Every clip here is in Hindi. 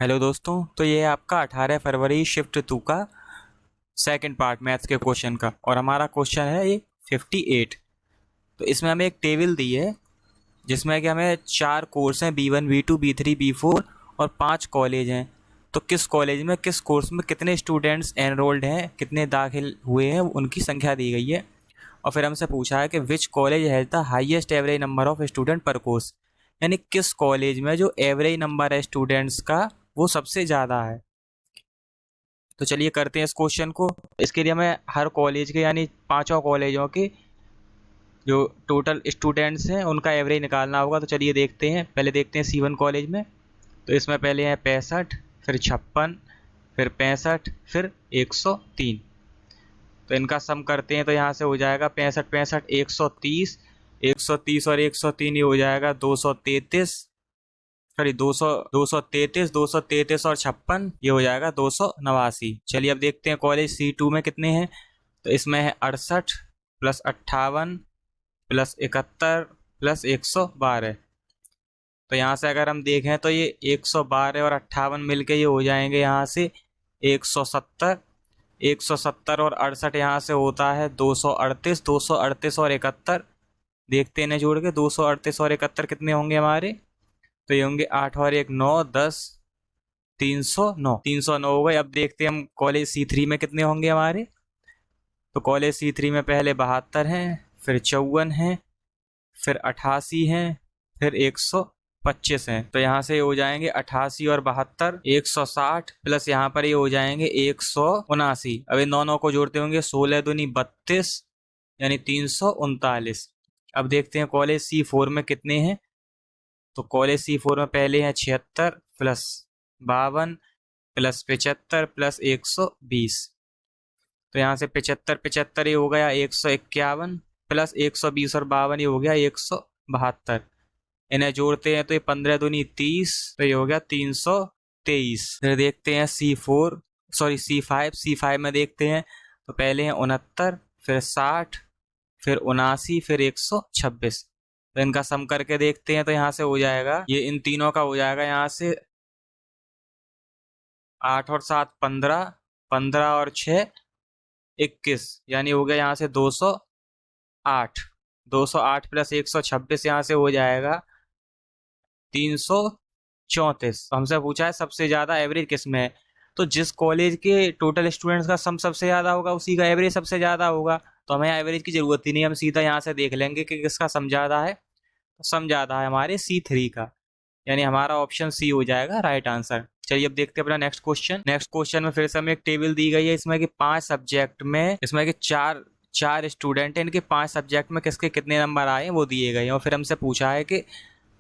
हेलो दोस्तों। तो ये है आपका 18 फरवरी शिफ्ट 2 का सेकंड पार्ट मैथ्स के क्वेश्चन का, और हमारा क्वेश्चन है ये 58। तो इसमें हमें एक टेबल दी है जिसमें कि हमें 4 कोर्स हैं, B1 B2 B3 B4, और 5 कॉलेज हैं। तो किस कॉलेज में किस कोर्स में कितने स्टूडेंट्स एनरोल्ड हैं, कितने दाखिल हुए हैं, उनकी संख्या दी गई है। और फिर हमसे पूछा है कि which college has the highest average number of student per course, यानी किस कॉलेज में जो एवरेज नंबर है स्टूडेंट्स का वो सबसे ज़्यादा है। तो चलिए करते हैं इस क्वेश्चन को। इसके लिए हमें हर कॉलेज के यानी पांचों कॉलेजों के जो टोटल स्टूडेंट्स हैं उनका एवरेज निकालना होगा। तो चलिए देखते हैं। पहले देखते हैं C1 कॉलेज में। तो इसमें पहले है 65, फिर 56, फिर 65, फिर 103। तो इनका सम करते हैं तो यहाँ से हो जाएगा 65 65 130, 130 और 103 ये हो जाएगा 233। सॉरी 233, 233 और 56 ये हो जाएगा 289। चलिए अब देखते हैं कॉलेज C2 में कितने हैं। तो इसमें है 68 प्लस 58 प्लस 71 प्लस 112। तो यहाँ से अगर हम देखें तो ये 112 और 58 मिलके ये हो जाएंगे यहाँ से 170। 170 और 68 यहाँ से होता है 238। 238 और 71 देखते हैं इन्हें जोड़ के। 238 और 71 कितने होंगे हमारे। तो ये होंगे 8 और 1 9 10, 309। 309 हो गए। अब देखते हैं हम कॉलेज C3 में कितने होंगे हमारे। तो कॉलेज C3 में पहले 72 हैं, फिर 54 हैं, फिर 88 हैं, फिर 125 हैं। तो यहाँ से हो जाएंगे 88 और 72 160, प्लस यहाँ पर ये हो जाएंगे 179। अब इन दोनों को जोड़ते होंगे 16 दूनी 32 यानी 339। अब देखते हैं कॉलेज C4 में कितने हैं। तो कॉलेज C4 में पहले हैं 76 प्लस 52 प्लस 75 प्लस 120। तो यहाँ से 75 75 ये हो गया 151, प्लस 120 और 52 ये हो गया 172। इन्हें जोड़ते हैं तो ये 15 दूनी 30, तो ये हो गया 323। फिर देखते हैं C4 सॉरी C5 में देखते हैं। तो पहले हैं 69, फिर 60, फिर 79, फिर 126। तो इनका सम करके देखते हैं तो यहाँ से हो जाएगा, ये इन तीनों का हो जाएगा यहाँ से 8 और 7 15, 15 और 6 21, यानी हो गया यहाँ से 208। 208 प्लस 126 यहाँ से हो जाएगा 334। तो हमसे पूछा है सबसे ज्यादा एवरेज किस में है। तो जिस कॉलेज के टोटल स्टूडेंट्स का सम सबसे ज्यादा होगा उसी का एवरेज सबसे ज्यादा होगा। तो हमें एवरेज की जरूरत ही नहीं, हम सीधा यहाँ से देख लेंगे कि किसका सम ज्यादा है। तो सम ज्यादा है हमारे C3 का, यानी हमारा ऑप्शन C हो जाएगा राइट आंसर। चलिए अब देखते हैं अपना नेक्स्ट क्वेश्चन। नेक्स्ट क्वेश्चन में फिर से हमें एक टेबल दी गई है इसमें कि 5 सब्जेक्ट में, इसमें कि चार चार स्टूडेंट हैं, इनके 5 सब्जेक्ट में किसके कितने नंबर आए हैं वो दिए गए हैं। और फिर हमसे पूछा है कि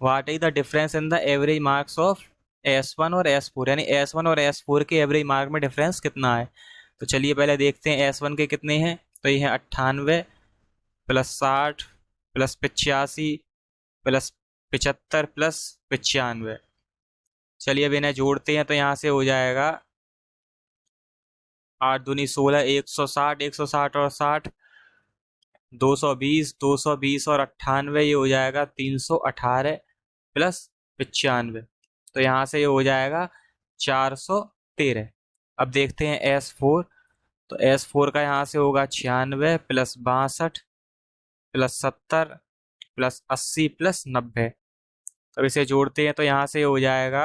what is the difference in the average marks of S1 और S4, यानी S1 और S4 के एवरेज मार्क में डिफरेंस कितना है। तो चलिए पहले देखते हैं S1 के कितने हैं। तो ये है 98 प्लस 60 प्लस 85 प्लस 75 प्लस 95। चलिए अब इन्हें जोड़ते हैं तो यहाँ से हो जाएगा 8 दूनी 16, 160, 160 और 60 220, 220 और 98 ये हो जाएगा 318 प्लस 95। तो यहाँ से ये हो जाएगा 413। अब देखते हैं S4। तो S4 का यहाँ से होगा 96 प्लस 62 प्लस 70 प्लस 80 प्लस 90। अब इसे जोड़ते हैं तो यहाँ से हो जाएगा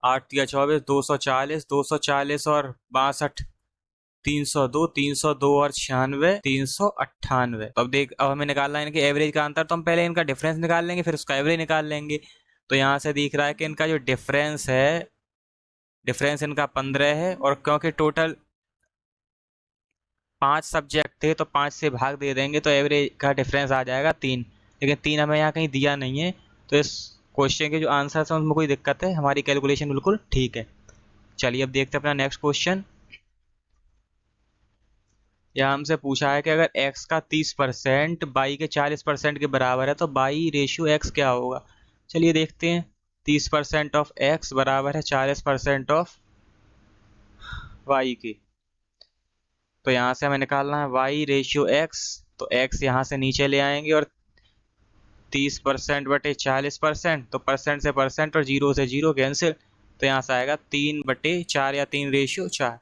8 या 24, 240, 240 और 62 302, 302 और 96 398। तो अब हमें निकालना है इनके एवरेज का अंतर। तो हम पहले इनका डिफरेंस निकाल लेंगे फिर उसका एवरेज निकाल लेंगे। तो यहाँ से दिख रहा है कि इनका जो डिफरेंस है, डिफरेंस इनका 15 है, और क्योंकि टोटल 5 सब्जेक्ट थे तो 5 से भाग दे देंगे तो एवरेज का डिफरेंस आ जाएगा 3। लेकिन 3 हमें यहाँ कहीं दिया नहीं है, तो इस क्वेश्चन के जो आंसर है उसमें कोई दिक्कत है, हमारी कैलकुलेशन बिल्कुल ठीक है। चलिए अब देखते हैं अपना नेक्स्ट क्वेश्चन। यहाँ हमसे पूछा है कि अगर x का 30% y के 40% के बराबर है तो y रेशियो x क्या होगा। चलिए देखते हैं। 30% ऑफ x बराबर है 40% ऑफ y की। तो यहाँ से हमें निकालना है y रेशियो x। तो x यहाँ से नीचे ले आएंगे और 30% बटे 40%, तो परसेंट से परसेंट और जीरो से जीरो कैंसिल, तो यहाँ से आएगा 3/4 या 3:4।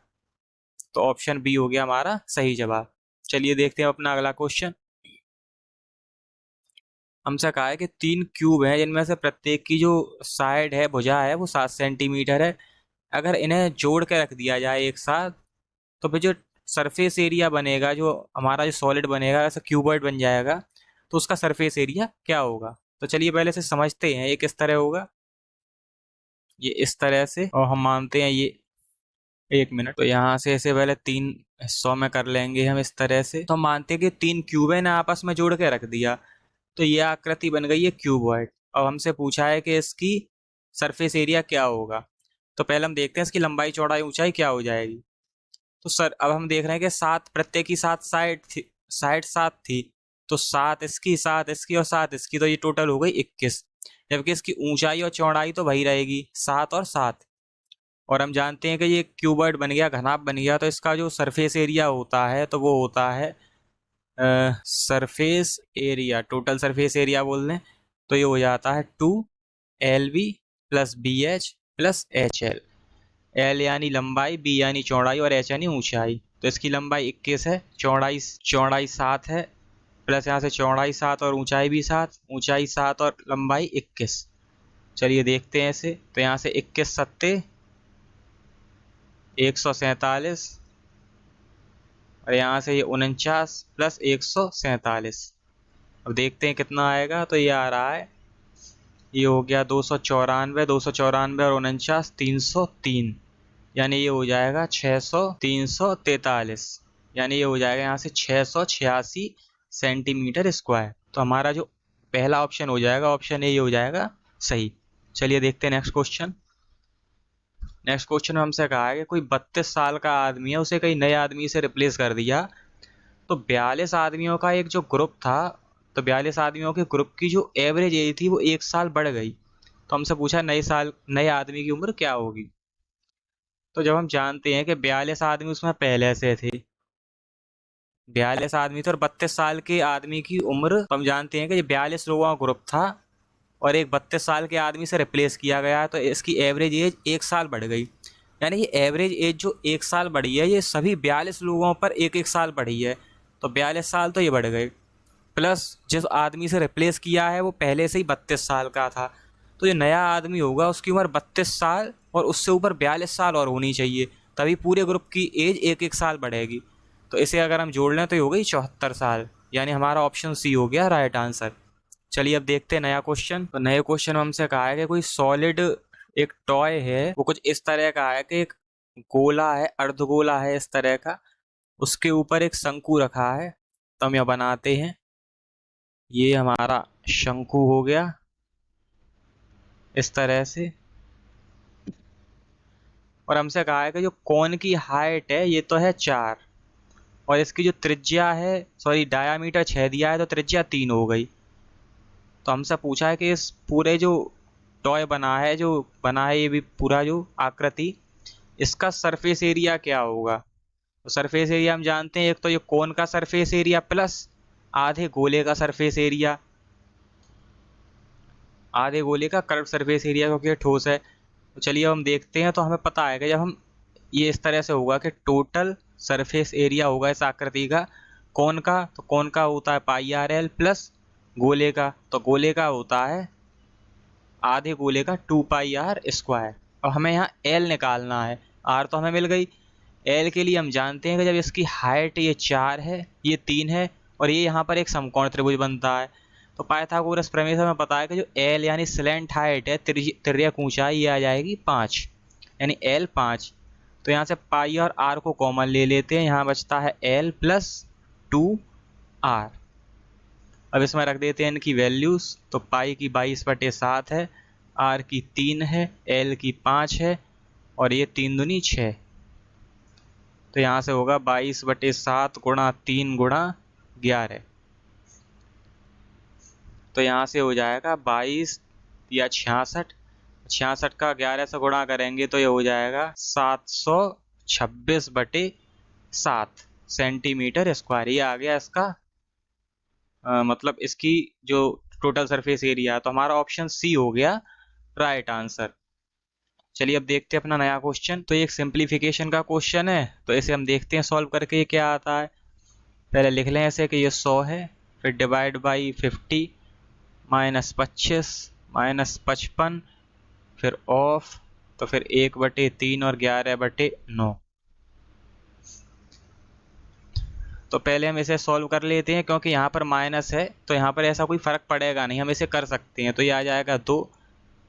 तो ऑप्शन बी हो गया हमारा सही जवाब। चलिए देखते हैं अपना अगला क्वेश्चन। हमसे कहा है कि 3 क्यूब हैं जिनमें से प्रत्येक की जो साइड है, भुजा है, वो 7 सेंटीमीटर है। अगर इन्हें जोड़ के रख दिया जाए एक साथ, तो फिर जो सरफेस एरिया बनेगा, जो हमारा जो सॉलिड बनेगा, ऐसा क्यूबॉइड बन जाएगा, तो उसका सरफेस एरिया क्या होगा। तो चलिए पहले से समझते हैं ये किस तरह होगा। ये इस तरह से, और हम मानते हैं ये, एक मिनट, तो यहाँ से ऐसे पहले 3 हिस्सों में कर लेंगे हम इस तरह से। तो हम मानते हैं कि 3 क्यूब है ना, आपस में जोड़ के रख दिया, तो ये आकृति बन गई है क्यूबॉइड। अब हमसे पूछा है कि इसकी सरफेस एरिया क्या होगा। तो पहले हम देखते हैं इसकी लंबाई चौड़ाई ऊंचाई क्या हो जाएगी। तो सर अब हम देख रहे हैं कि 7 प्रत्येक की 7 साइड थी, साइड 7 थी, तो 7 इसकी, 7 इसकी और 7 इसकी, तो ये टोटल हो गई 21। जबकि इसकी ऊंचाई और चौड़ाई तो वही रहेगी, 7 और 7। और हम जानते हैं कि ये क्यूबॉइड बन गया, घनाभ बन गया, तो इसका जो सरफेस एरिया होता है तो वो होता है surface area, total surface area बोल दें, तो ये हो जाता है 2LB + BH + HL। L यानी लंबाई, B यानी चौड़ाई और H यानी ऊंचाई। तो इसकी लंबाई 21 है, चौड़ाई चौड़ाई 7 है, प्लस यहाँ से चौड़ाई 7 और ऊंचाई भी 7, ऊंचाई 7 और लंबाई 21। चलिए देखते हैं इसे। तो यहाँ से 21 सत्ते 147, और यहाँ से ये 49 + 147। अब देखते हैं कितना आएगा। तो ये आ रहा है, ये हो गया 294, 294 और 49 303, यानी ये हो जाएगा 343, यानी ये हो जाएगा यहाँ से 686 सेंटीमीटर स्क्वायर। तो हमारा जो पहला ऑप्शन हो जाएगा, ऑप्शन ए हो जाएगा सही। चलिए देखते हैं नेक्स्ट क्वेश्चन। नेक्स्ट क्वेश्चन में हमसे कहा है कि कोई 32 साल का आदमी है, उसे कई नए आदमी से रिप्लेस कर दिया, तो 42 आदमियों का एक जो ग्रुप था, तो 42 आदमियों के ग्रुप की जो एवरेज एज थी वो 1 साल बढ़ गई। तो हमसे पूछा नए आदमी की उम्र क्या होगी। तो जब हम जानते हैं कि 42 आदमी उसमें पहले से थे, 42 आदमी थे और 32 साल के आदमी की उम्र, तो हम जानते हैं कि ये 42 लोगों का ग्रुप था और एक 32 साल के आदमी से रिप्लेस किया गया, तो इसकी एवरेज एज 1 साल बढ़ गई। यानी ये एवरेज एज जो 1 साल बढ़ी है, ये सभी 42 लोगों पर 1-1 साल बढ़ी है, तो 42 साल तो ये बढ़ गए। प्लस जिस आदमी से रिप्लेस किया है वो पहले से ही 32 साल का था, तो ये नया आदमी होगा उसकी उम्र 32 साल और उससे ऊपर 42 साल और होनी चाहिए, तभी पूरे ग्रुप की एज 1-1 साल बढ़ेगी। तो इसे अगर हम जोड़ लें तो ये हो गई 74 साल, यानी हमारा ऑप्शन सी हो गया राइट आंसर। चलिए अब देखते हैं नया क्वेश्चन। तो नए क्वेश्चन में हमसे कहा है कि कोई सॉलिड एक टॉय है, वो कुछ इस तरह का है कि एक गोला है, अर्धगोला है इस तरह का, उसके ऊपर एक शंकु रखा है। तो हम यह बनाते हैं, ये हमारा शंकु हो गया इस तरह से। और हमसे कहा है कि जो कोन की हाइट है ये तो है 4, और इसकी जो त्रिज्या है, सॉरी डायामीटर 6 दिया है, तो त्रिज्या 3 हो गई। तो हमसे पूछा है कि इस पूरे जो टॉय बना है, जो बना है ये भी पूरा जो आकृति, इसका सरफेस एरिया क्या होगा। तो सरफेस एरिया हम जानते हैं, एक तो ये कोन का सरफेस एरिया प्लस आधे गोले का सरफेस एरिया, आधे गोले का कर्व सरफेस एरिया, क्योंकि ये ठोस है। तो चलिए हम देखते हैं। तो हमें पता है कि जब हम ये इस तरह से होगा कि टोटल सरफेस एरिया होगा इस आकृति का कोन का, तो कोन का होता है πr/l प्लस गोले का, तो गोले का होता है आधे गोले का 2πr²। और हमें यहाँ l निकालना है, r तो हमें मिल गई। l के लिए हम जानते हैं कि जब इसकी हाइट ये 4 है, ये 3 है, और ये यहाँ पर एक समकोण त्रिभुज बनता है, तो पाइथागोरस प्रमेय से हमें पता है कि जो l यानी स्लेंट हाइट है, तिर्यक ऊंचाई, ये आ जाएगी 5, यानी l 5। तो यहाँ से पाई और r को कॉमन ले लेते हैं, यहाँ बचता है l + 2r। अब इसमें रख देते हैं इनकी वैल्यूज। तो पाई की 22/7 है, r की 3 है, l की 5 है, और ये 3 दूनी 6। तो यहाँ से होगा 22/7 × 3 × 11। तो यहाँ से हो जाएगा 22 या 66, 66 का 11 से गुणा करेंगे तो ये हो जाएगा 726/7 सेंटीमीटर स्क्वायर। ये आ गया इसका मतलब इसकी जो टोटल सरफेस एरिया। तो हमारा ऑप्शन सी हो गया राइट आंसर। चलिए अब देखते हैं अपना नया क्वेश्चन। तो ये एक सिंप्लीफिकेशन का क्वेश्चन है, तो इसे हम देखते हैं सॉल्व करके ये क्या आता है। पहले लिख लें ऐसे कि ये 100 है, फिर डिवाइड बाई 50 माइनस 25 माइनस 55, फिर ऑफ, तो फिर 1/3 और 11/9। तो पहले हम इसे सॉल्व कर लेते हैं, क्योंकि यहाँ पर माइनस है तो यहाँ पर ऐसा कोई फ़र्क पड़ेगा नहीं, हम इसे कर सकते हैं। तो ये आ जाएगा 2,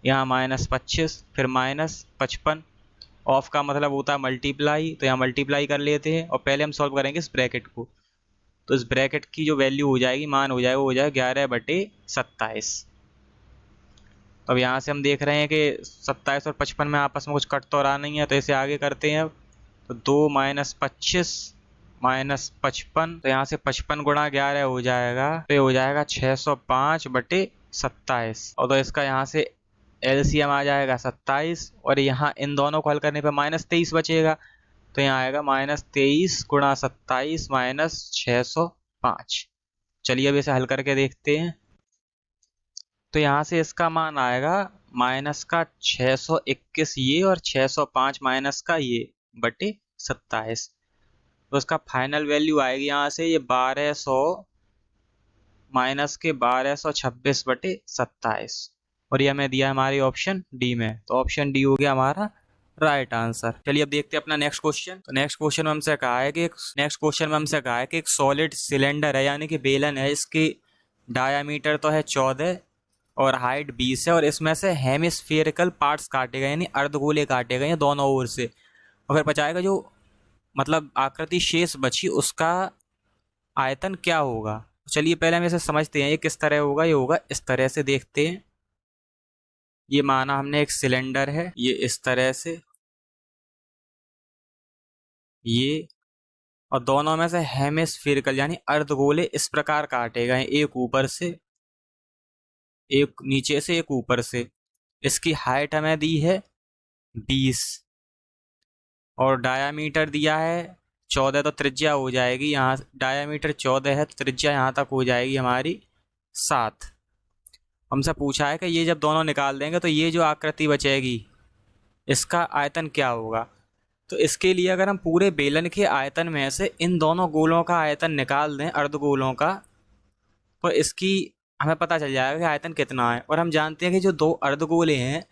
यहाँ माइनस 25, फिर माइनस 55, ऑफ का मतलब होता है मल्टीप्लाई, तो यहाँ मल्टीप्लाई कर लेते हैं और पहले हम सॉल्व करेंगे इस ब्रैकेट को। तो इस ब्रैकेट की जो वैल्यू हो जाएगी, मान हो जाएगा, वो हो जाएगा 11/27। तो अब यहाँ से हम देख रहे हैं कि 27 और 55 में आपस में कुछ कट तो रहा नहीं है, तो इसे आगे करते हैं अब। तो 2 माइनस 25 माइनस 55, तो यहाँ से 55 गुणा 11 हो जाएगा, तो ये हो जाएगा 605/27। और तो इसका यहाँ से एलसीएम आ जाएगा 27, और यहाँ इन दोनों को हल करने पर -23 बचेगा, तो यहाँ आएगा -23 गुणा 27 माइनस 605। चलिए अब इसे हल करके देखते हैं। तो यहाँ से इसका मान आएगा माइनस का 621 ये, और 605 माइनस का ये बटे 27। तो इसका फाइनल वैल्यू आएगी यहाँ से ये 1200 माइनस के 1226/27, और ये हमें दिया हमारी ऑप्शन डी में। तो ऑप्शन डी हो गया हमारा राइट आंसर। चलिए अब देखते हैं अपना नेक्स्ट क्वेश्चन। तो नेक्स्ट क्वेश्चन में हमसे कहा है कि एक सॉलिड सिलेंडर है, यानी कि बेलन है, इसकी डायामीटर तो है 14 और हाइट 20 है, और इसमें से हेमिस्फेरिकल पार्ट्स काटे गए, यानी अर्धगोले काटे गए हैं दोनों ओर से, और फिर बचाएगा जो मतलब आकृति शेष बची उसका आयतन क्या होगा। चलिए पहले हम इसे समझते हैं, ये किस तरह होगा। ये होगा इस तरह से, देखते हैं। ये माना हमने एक सिलेंडर है, ये इस तरह से, ये, और दोनों में से हेमिस्फेरिकल यानी अर्धगोले इस प्रकार काटे गए, एक ऊपर से, एक नीचे से, एक ऊपर से। इसकी हाइट हमें दी है 20 और डायामीटर दिया है 14, तो त्रिज्या हो जाएगी यहाँ, डायामीटर 14 है तो त्रिज्या यहाँ तक हो जाएगी हमारी 7। हमसे पूछा है कि ये जब दोनों निकाल देंगे तो ये जो आकृति बचेगी इसका आयतन क्या होगा। तो इसके लिए अगर हम पूरे बेलन के आयतन में से इन दोनों गोलों का आयतन निकाल दें, अर्धगोलों का, तो इसकी हमें पता चल जाएगा कि आयतन कितना है। और हम जानते हैं कि जो दो अर्धगोले हैं,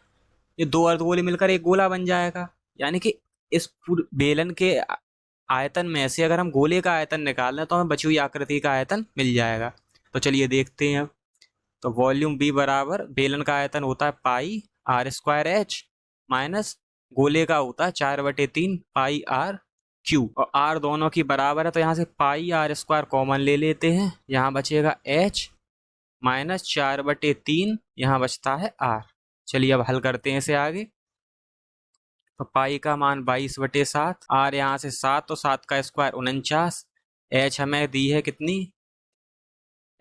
ये दो अर्धगोले मिलकर एक गोला बन जाएगा, यानी कि इस पूरे बेलन के आयतन में से अगर हम गोले का आयतन निकाल लें तो हमें बची हुई आकृति का आयतन मिल जाएगा। तो चलिए देखते हैं अब। तो वॉल्यूम बी बराबर बेलन का आयतन होता है πr² माइनस गोले का होता है 4/3 πr³ और r दोनों की बराबर है, तो यहाँ से πr² कॉमन ले लेते हैं, यहाँ बचेगा h माइनस 4/3, यहाँ बचता है r। चलिए अब हल करते हैं इसे आगे। तो पाई का मान 22/7, r यहाँ से 7, तो 7 का स्क्वायर 49, h हमें दी है कितनी,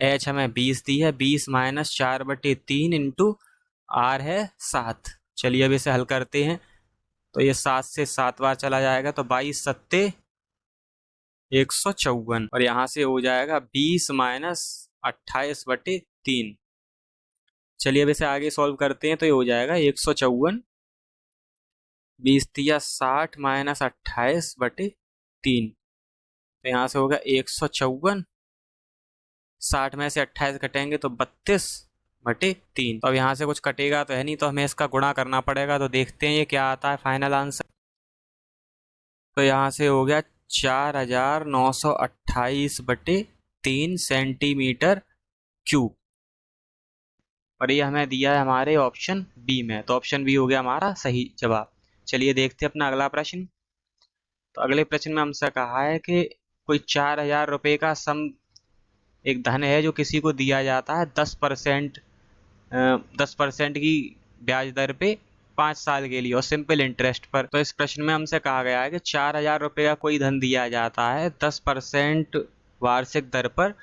h हमें 20 दी है, 20 माइनस 4/3 इंटू r है 7। चलिए अब इसे हल करते हैं। तो ये 7 से 7 बार चला जाएगा, तो 22 सत्ते 154, और यहाँ से हो जाएगा 20 माइनस 28/3। चलिए अब इसे आगे सॉल्व करते हैं। तो ये हो जाएगा 154, 20 तिया 60 माइनस 28/3, तो यहाँ से होगा 154, 60 में से 28 कटेंगे तो 32/3। तो अब यहाँ से कुछ कटेगा तो है नहीं, तो हमें इसका गुणा करना पड़ेगा। तो देखते हैं ये क्या आता है फाइनल आंसर। तो यहाँ से हो गया 4928/3 सेंटीमीटर क्यूब, और ये हमें दिया है हमारे ऑप्शन बी में। तो ऑप्शन बी हो गया हमारा सही जवाब। चलिए देखते हैं अपना अगला प्रश्न। तो अगले प्रश्न में हमसे कहा है कि कोई 4000 रुपये का सम एक धन है जो किसी को दिया जाता है 10% की ब्याज दर पे 5 साल के लिए और सिंपल इंटरेस्ट पर। तो इस प्रश्न में हमसे कहा गया है कि 4000 रुपये का कोई धन दिया जाता है 10% वार्षिक दर पर,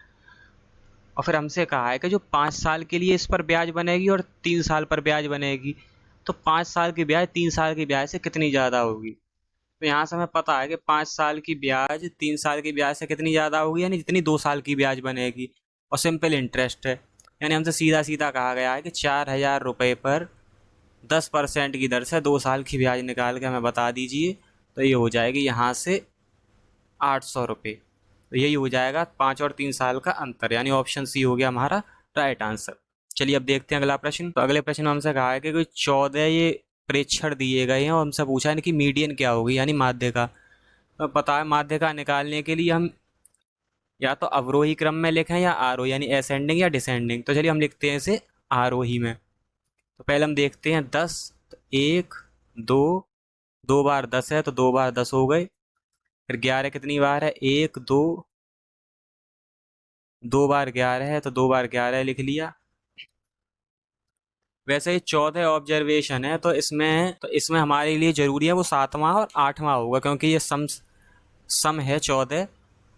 और फिर हमसे कहा है कि जो 5 साल के लिए इस पर ब्याज बनेगी और 3 साल पर ब्याज बनेगी, तो 5 साल की ब्याज 3 साल की ब्याज से कितनी ज़्यादा होगी। तो यहाँ से हमें पता है कि 5 साल की ब्याज 3 साल की ब्याज से कितनी ज़्यादा होगी, यानी जितनी 2 साल की ब्याज बनेगी, और सिंपल इंटरेस्ट है। यानी हमसे सीधा सीधा कहा गया है कि 4,000 रुपये पर 10% की दर से 2 साल की ब्याज निकाल के हमें बता दीजिए। तो ये हो जाएगी यहाँ से 800 रुपये। तो यही हो जाएगा 5 और 3 साल का अंतर, यानी ऑप्शन सी हो गया हमारा राइट आंसर। चलिए अब देखते हैं अगला प्रश्न। तो अगले प्रश्न में हमसे कहा है कि कोई 14 ये प्रेक्षण दिए गए हैं और हमसे पूछा है कि मीडियन क्या होगी, यानी माध्य का। तो पता है माध्य का निकालने के लिए हम या तो अवरोही क्रम में लिखें या आरोही, यानी असेंडिंग या डिसेंडिंग। तो चलिए हम लिखते हैं इसे आरोही में। तो पहले हम देखते हैं 10, तो 1 2, 2 बार 10 है तो 2 बार 10 हो गए। फिर 11 कितनी बार है, 1 2, 2 बार 11 है तो 2 बार 11 लिख लिया। वैसे ही 14 ऑब्जर्वेशन है तो इसमें हमारे लिए जरूरी है वो 7वां और 8वां होगा, क्योंकि ये सम है 14।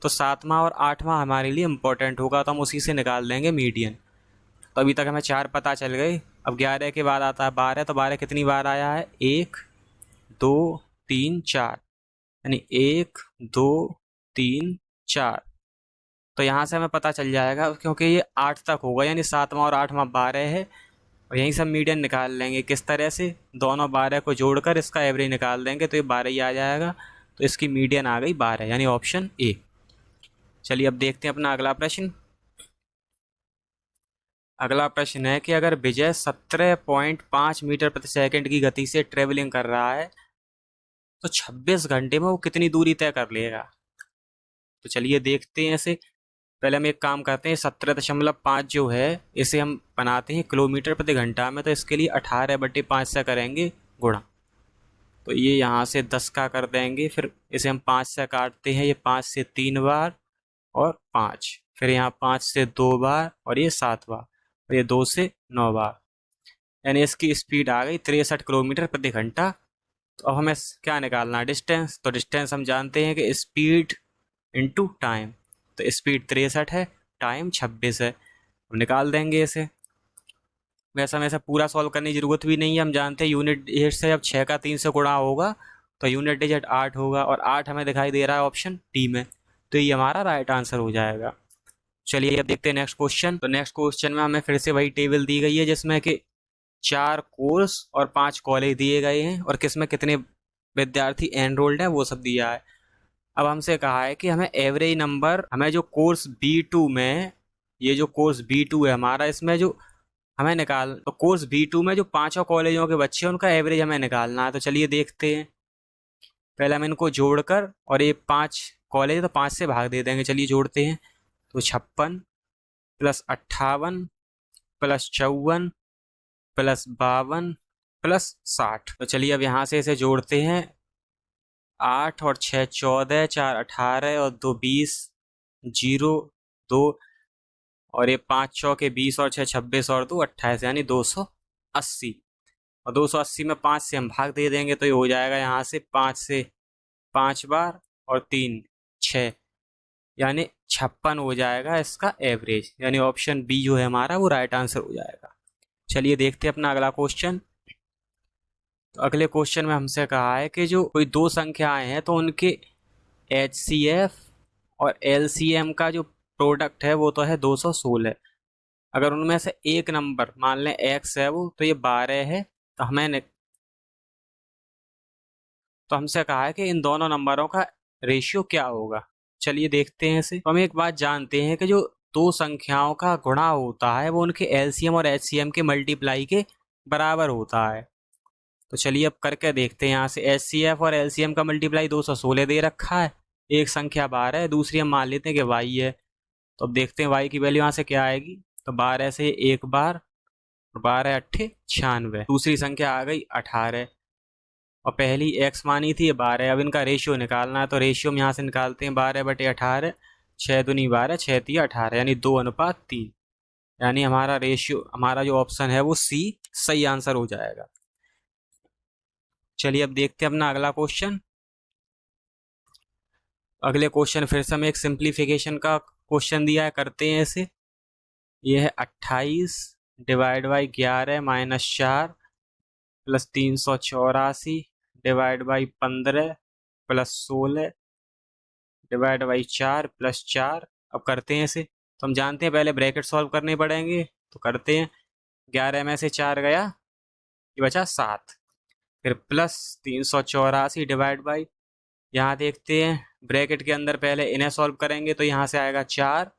तो 7वां और 8वां हमारे लिए इम्पोर्टेंट होगा, तो हम उसी से निकाल देंगे मीडियन। तो अभी तक हमें 4 पता चल गए। अब 11 के बाद आता है 12, तो 12 कितनी बार आया है, 1 2 3 4, यानी 1 2 3 4। तो यहाँ से हमें पता चल जाएगा, क्योंकि ये 8 तक होगा, यानी 7वां और 8वां 12 है। और यहीं से हम मीडियन निकाल लेंगे। किस तरह से, दोनों 12 को जोड़कर इसका एवरेज निकाल देंगे तो ये 12 ही आ जाएगा। तो इसकी मीडियन आ गई 12, यानी ऑप्शन ए। चलिए अब देखते हैं अपना अगला प्रश्न। अगला प्रश्न है कि अगर विजय 17.5 मीटर प्रति सेकंड की गति से ट्रेवलिंग कर रहा है तो 26 घंटे में वो कितनी दूरी तय कर लेगा। तो चलिए देखते हैं इसे। पहले हम एक काम करते हैं, 17.5 जो है इसे हम बनाते हैं किलोमीटर प्रति घंटा में। तो इसके लिए 18/5 से करेंगे गुणा। तो ये यहाँ से 10 का कर देंगे, फिर इसे हम 5 से काटते हैं, ये 5 से 3 बार और 5, फिर यहाँ 5 से 2 बार और ये 7 बार, और ये 2 से 9 बार, यानी इसकी स्पीड आ गई 63 किलोमीटर प्रति घंटा। तो अब हमें क्या निकालना है, डिस्टेंस। तो डिस्टेंस हम जानते हैं कि स्पीड इंटू टाइम। तो स्पीड 63 है, टाइम 26 है, हम निकाल देंगे इसे। वैसा वैसा पूरा सॉल्व करने की जरूरत भी नहीं है, हम जानते हैं यूनिट डिजिट से जब 6 का 3 से गुणा होगा तो यूनिट डिजिट 8 होगा, और 8 हमें दिखाई दे रहा है ऑप्शन डी में। तो ये हमारा राइट आंसर हो जाएगा। चलिए अब देखते हैं नेक्स्ट क्वेश्चन। तो नेक्स्ट क्वेश्चन में हमें फिर से वही टेबल दी गई है जिसमें कि 4 कोर्स और 5 कॉलेज दिए गए हैं और किसमें कितने विद्यार्थी एनरोल्ड है वो सब दिया है। अब हमसे कहा है कि हमें एवरेज नंबर, हमें जो कोर्स B2 में, ये जो कोर्स B2 है हमारा, इसमें जो हमें तो कोर्स B2 में जो 5 कॉलेजों के बच्चे हैं उनका एवरेज हमें निकालना है। तो चलिए देखते हैं। पहले हम इनको जोड़कर, और ये 5 कॉलेज तो 5 से भाग दे देंगे। चलिए जोड़ते हैं। तो 56 प्लस 58 प्लस 54 प्लस 52 प्लस 60। तो चलिए अब यहाँ से इसे जोड़ते हैं। 8 और 6 14, 4 18 और 2 20, 0 2, और ये 5 चौके 20 और 6 26 और 2 28, यानी 280। और 280 में 5 से हम भाग दे देंगे तो ये हो जाएगा यहाँ से 5 से 5 बार और 3 6, यानी 56 हो जाएगा इसका एवरेज, यानी ऑप्शन बी जो है हमारा वो राइट आंसर हो जाएगा। चलिए देखते हैं अपना अगला क्वेश्चन। तो अगले क्वेश्चन में हमसे कहा है कि जो कोई दो संख्याएं हैं तो उनके HCF और LCM का जो प्रोडक्ट है वो तो है 216। अगर उनमें से एक नंबर मान लें x है वो, तो ये 12 है। तो हमसे कहा है कि इन दोनों नंबरों का रेशियो क्या होगा। चलिए देखते हैं इसे। तो हम एक बात जानते हैं कि जो दो संख्याओं का गुणा होता है वो उनके LCM और HCM के मल्टीप्लाई के बराबर होता है। तो चलिए अब करके देखते हैं। यहाँ से HCF और LCM का मल्टीप्लाई 216 दे रखा है, एक संख्या 12 है, दूसरी हम मान लेते हैं कि y है। तो अब देखते हैं y की वैल्यू यहाँ से क्या आएगी। तो 12 से एक बार, 12 अट्ठे 96, दूसरी संख्या आ गई 18, और पहली x मानी थी 12। अब इनका रेशियो निकालना है, तो रेशियो हम यहाँ से निकालते हैं 12/18, 6 दूनी 12, 6 तिया 18, यानी 2:3, यानी हमारा रेशियो, हमारा जो ऑप्शन है वो सी सही आंसर हो जाएगा। चलिए अब देखते हैं अपना अगला क्वेश्चन। अगले क्वेश्चन फिर से हमें एक सिंप्लीफिकेशन का क्वेश्चन दिया है, करते हैं इसे। ये है 28 divide by 11 minus 4 plus 384 divide by 15 plus 16 divide by 4 plus 4। अब करते हैं इसे। तो हम जानते हैं पहले ब्रैकेट सॉल्व करने पड़ेंगे। तो करते हैं, 11 में से 4 गया, ये बचा 7, फिर प्लस 384 डिवाइड बाई, यहाँ देखते हैं ब्रैकेट के अंदर पहले इन्हें सॉल्व करेंगे तो यहाँ से आएगा 4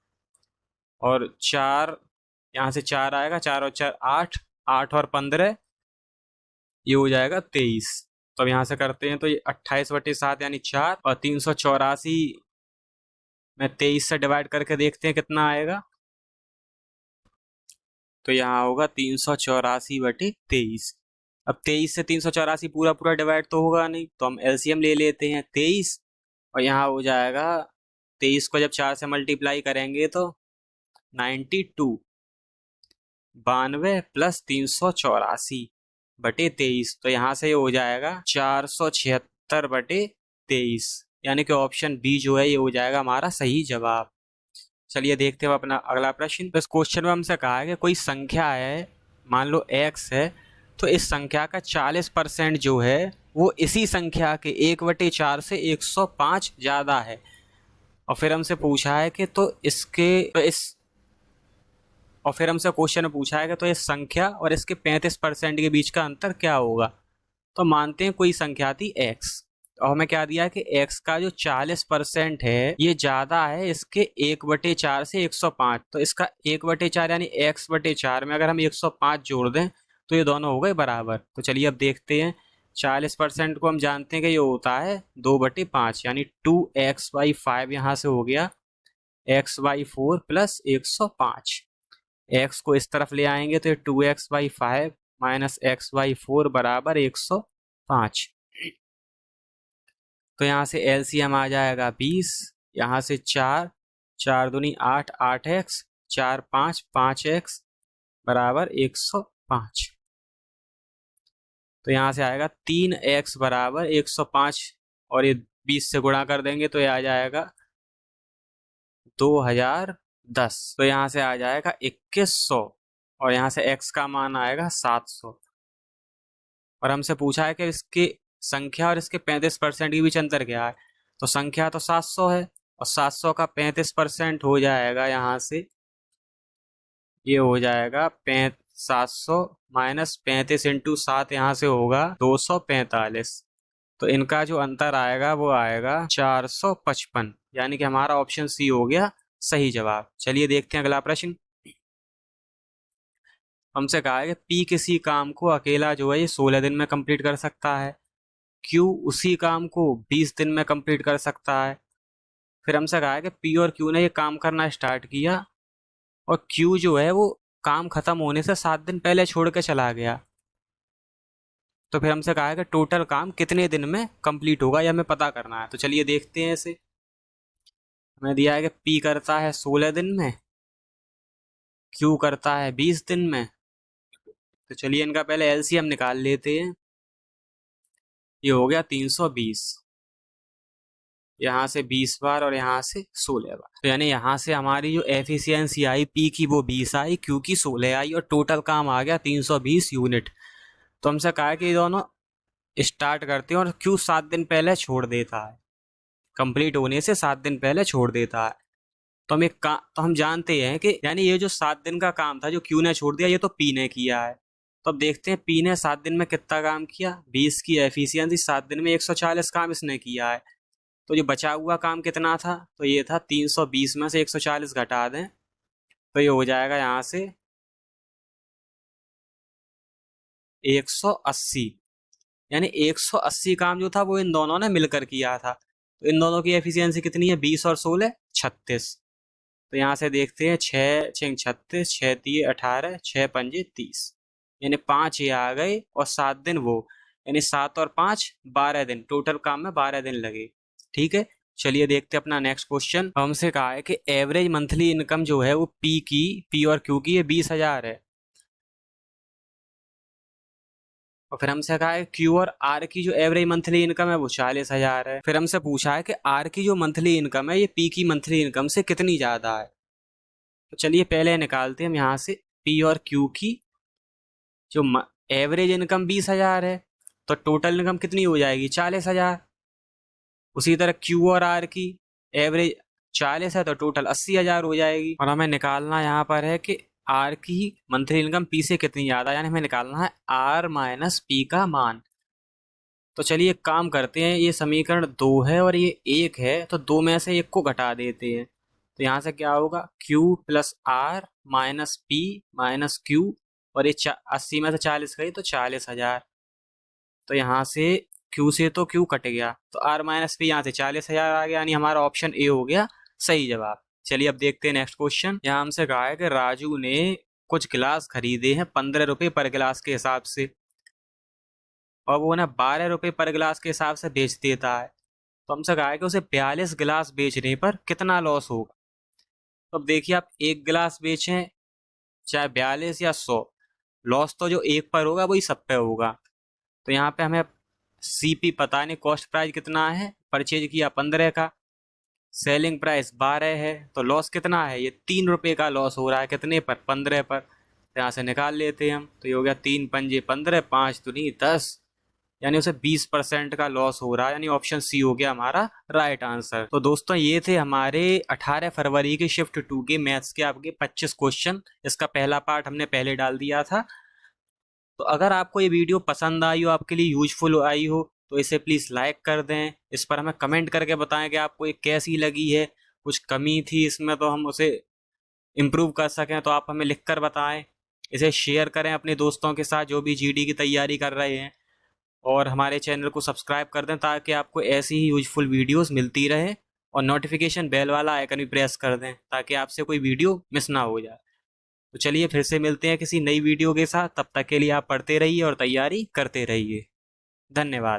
और 4, यहाँ से 4 आएगा, 4 और 4 8, 8 और 15 ये हो जाएगा 23। तो अब यहाँ से करते हैं तो ये 28/7 यानी 4 और 384 में 23 से डिवाइड करके देखते हैं कितना आएगा। तो यहाँ होगा 384/23। अब 23 से 384 पूरा पूरा डिवाइड तो होगा नहीं, तो हम एलसीएम ले लेते हैं 23 और यहाँ हो जाएगा 23 को जब 4 से मल्टीप्लाई करेंगे तो 92, 92 प्लस 384/23, तो यहाँ से ये हो जाएगा 476/23, यानी कि ऑप्शन बी जो है ये हो जाएगा हमारा सही जवाब। चलिए देखते हैं अपना अगला प्रश्न। तो इस क्वेश्चन में हमसे कहा है कि कोई संख्या है, मान लो x है, तो इस संख्या का 40% जो है वो इसी संख्या के 1/4 से 105 ज़्यादा है। और फिर हमसे पूछा है कि फिर हमसे क्वेश्चन में पूछा है कि तो इस संख्या और इसके 35% के बीच का अंतर क्या होगा। तो मानते हैं कोई संख्या थी x, और हमें क्या दिया है कि x का जो 40% है ये ज़्यादा है इसके 1/4 से 105। तो इसका 1/4 यानी x/4 में अगर हम 105 जोड़ दें तो ये दोनों हो गए बराबर। तो चलिए अब देखते हैं, 40% को हम जानते हैं कि ये होता है 2/5 यानी 2x/5 यहाँ से हो गया x/4 प्लस 105। x को इस तरफ ले आएंगे तो ये 2x/5 माइनस x/4 बराबर 105। तो यहाँ से एलसीएम आ जाएगा 20, यहाँ से 4, 4 दूनी 8, 8x, 4 5, 5x बराबर 105। तो यहाँ से आएगा 3x बराबर 105 और ये 20 से गुणा कर देंगे तो ये आ जाएगा 2010। तो यहाँ से आ जाएगा 2100 और यहाँ से x का मान आएगा 700। और हमसे पूछा है कि इसकी संख्या और इसके 35% के बीच अंतर क्या है। तो संख्या तो 700 है और 700 का 35% हो जाएगा, यहाँ से ये हो जाएगा 700 माइनस 35 इंटू 7, यहाँ से होगा 245। तो इनका जो अंतर आएगा वो आएगा 455, यानी कि हमारा ऑप्शन सी हो गया सही जवाब। चलिए देखते हैं अगला प्रश्न। हमसे कहा है कि पी किसी काम को अकेला जो है ये 16 दिन में कंप्लीट कर सकता है, क्यू उसी काम को 20 दिन में कंप्लीट कर सकता है। फिर हमसे कहा है कि पी और क्यू ने ये काम करना स्टार्ट किया और क्यू जो है वो काम खत्म होने से 7 दिन पहले छोड़ के चला गया। तो फिर हमसे कहा है कि टोटल काम कितने दिन में कंप्लीट होगा, ये हमें पता करना है। तो चलिए देखते हैं इसे। हमें दिया है कि पी करता है 16 दिन में, क्यू करता है 20 दिन में। तो चलिए इनका पहले एलसीएम निकाल लेते हैं। ये हो गया 320, यहाँ से 20 बार और यहाँ से 16 बार। तो यानी यहाँ से हमारी जो एफिशिएंसी आई पी की वो 20 आई, क्यू की 16 आई और टोटल काम आ गया 320 यूनिट। तो हमसे कहा कि ये दोनों स्टार्ट करते हैं और क्यू 7 दिन पहले छोड़ देता है, कंप्लीट होने से 7 दिन पहले छोड़ देता है। तो हम जानते हैं कि यानी ये जो 7 दिन का काम था जो क्यू ने छोड़ दिया ये तो पी ने किया है। तो अब देखते हैं पी ने 7 दिन में कितना काम किया। 20 की एफिशिएंसी, 7 दिन में 140 काम इसने किया है। तो जो बचा हुआ काम कितना था, तो ये था 320 में से 140 घटा दें तो ये हो जाएगा यहाँ से 180, यानी 180 काम जो था वो इन दोनों ने मिलकर किया था। तो इन दोनों की एफिशिएंसी कितनी है, 20 और 16 36। तो यहाँ से देखते हैं 6 6 36, 6 3 18, 6 5 30, यानी 5 ये आ गए और 7 दिन वो, यानी 7 और 5 12 दिन, टोटल काम में 12 दिन लगे। ठीक है, चलिए देखते हैं अपना नेक्स्ट क्वेश्चन। हमसे कहा है कि एवरेज मंथली इनकम जो है वो पी और क्यू की ये 20,000 है। और फिर हमसे कहा है क्यू और आर की जो एवरेज मंथली इनकम है वो 40,000 है। फिर हमसे पूछा है कि आर की जो मंथली इनकम है ये पी की मंथली इनकम से कितनी ज़्यादा है। तो चलिए पहले निकालते हैं हम यहाँ से पी और क्यू की जो एवरेज इनकम 20,000 है तो टोटल इनकम कितनी हो जाएगी, 40,000। उसी तरह क्यू और आर की एवरेज 40 है तो टोटल 80,000 हो जाएगी। और हमें निकालना यहाँ पर है कि आर की मंथली इनकम पी से कितनी ज़्यादा है, यानी हमें निकालना है आर माइनस पी का मान। तो चलिए एक काम करते हैं, ये समीकरण 2 है और ये 1 है, तो 2 में से 1 को घटा देते हैं। तो यहाँ से क्या होगा, Q plus R minus P minus Q, और ये 80 में से 40 गई तो 40,000। तो यहाँ से Q से तो Q कट गया, तो आर माइनस पी यहाँ से 40,000 आ गया, यानी हमारा ऑप्शन ए हो गया सही जवाब। चलिए अब देखते हैं नेक्स्ट क्वेश्चन। यहाँ हमसे कहा है कि राजू ने कुछ गिलास खरीदे हैं 15 रुपये पर गिलास के हिसाब से, और वो ना 12 रुपये पर गिलास के हिसाब से बेच देता है। तो हमसे कहा है कि उसे 42 गिलास बेचने पर कितना लॉस होगा। तो अब देखिए, आप एक गिलास बेचें चाहे 42 या 100, लॉस तो जो एक पर होगा वही सब पे होगा। तो यहाँ पे हमें सीपी पता नहीं, कॉस्ट प्राइस कितना है, परचेज किया 15 का, सेलिंग प्राइस 12 है, तो लॉस कितना है, ये 3 रुपये का लॉस हो रहा है, कितने पर, 15 पर। तो यहाँ से निकाल लेते हैं हम, तो ये हो गया 3 पंजे 15, 5 दूनी 10, यानी उसे 20% का लॉस हो रहा है, यानी ऑप्शन सी हो गया हमारा राइट आंसर। तो दोस्तों ये थे हमारे 18 फरवरी के शिफ्ट 2 के मैथ्स के आपके 25 क्वेश्चन। इसका पहला पार्ट हमने पहले डाल दिया था। तो अगर आपको ये वीडियो पसंद आई हो, आपके लिए यूजफुल आई हो, तो इसे प्लीज़ लाइक कर दें। इस पर हमें कमेंट करके बताएं कि आपको ये कैसी लगी है, कुछ कमी थी इसमें तो हम उसे इम्प्रूव कर सकें, तो आप हमें लिख कर बताएं। इसे शेयर करें अपने दोस्तों के साथ जो भी जीडी की तैयारी कर रहे हैं, और हमारे चैनल को सब्सक्राइब कर दें ताकि आपको ऐसी ही यूजफुल वीडियोस मिलती रहे, और नोटिफिकेशन बेल वाला आइकन भी प्रेस कर दें ताकि आपसे कोई वीडियो मिस ना हो जाए। तो चलिए फिर से मिलते हैं किसी नई वीडियो के साथ, तब तक के लिए आप पढ़ते रहिए और तैयारी करते रहिए। धन्यवाद।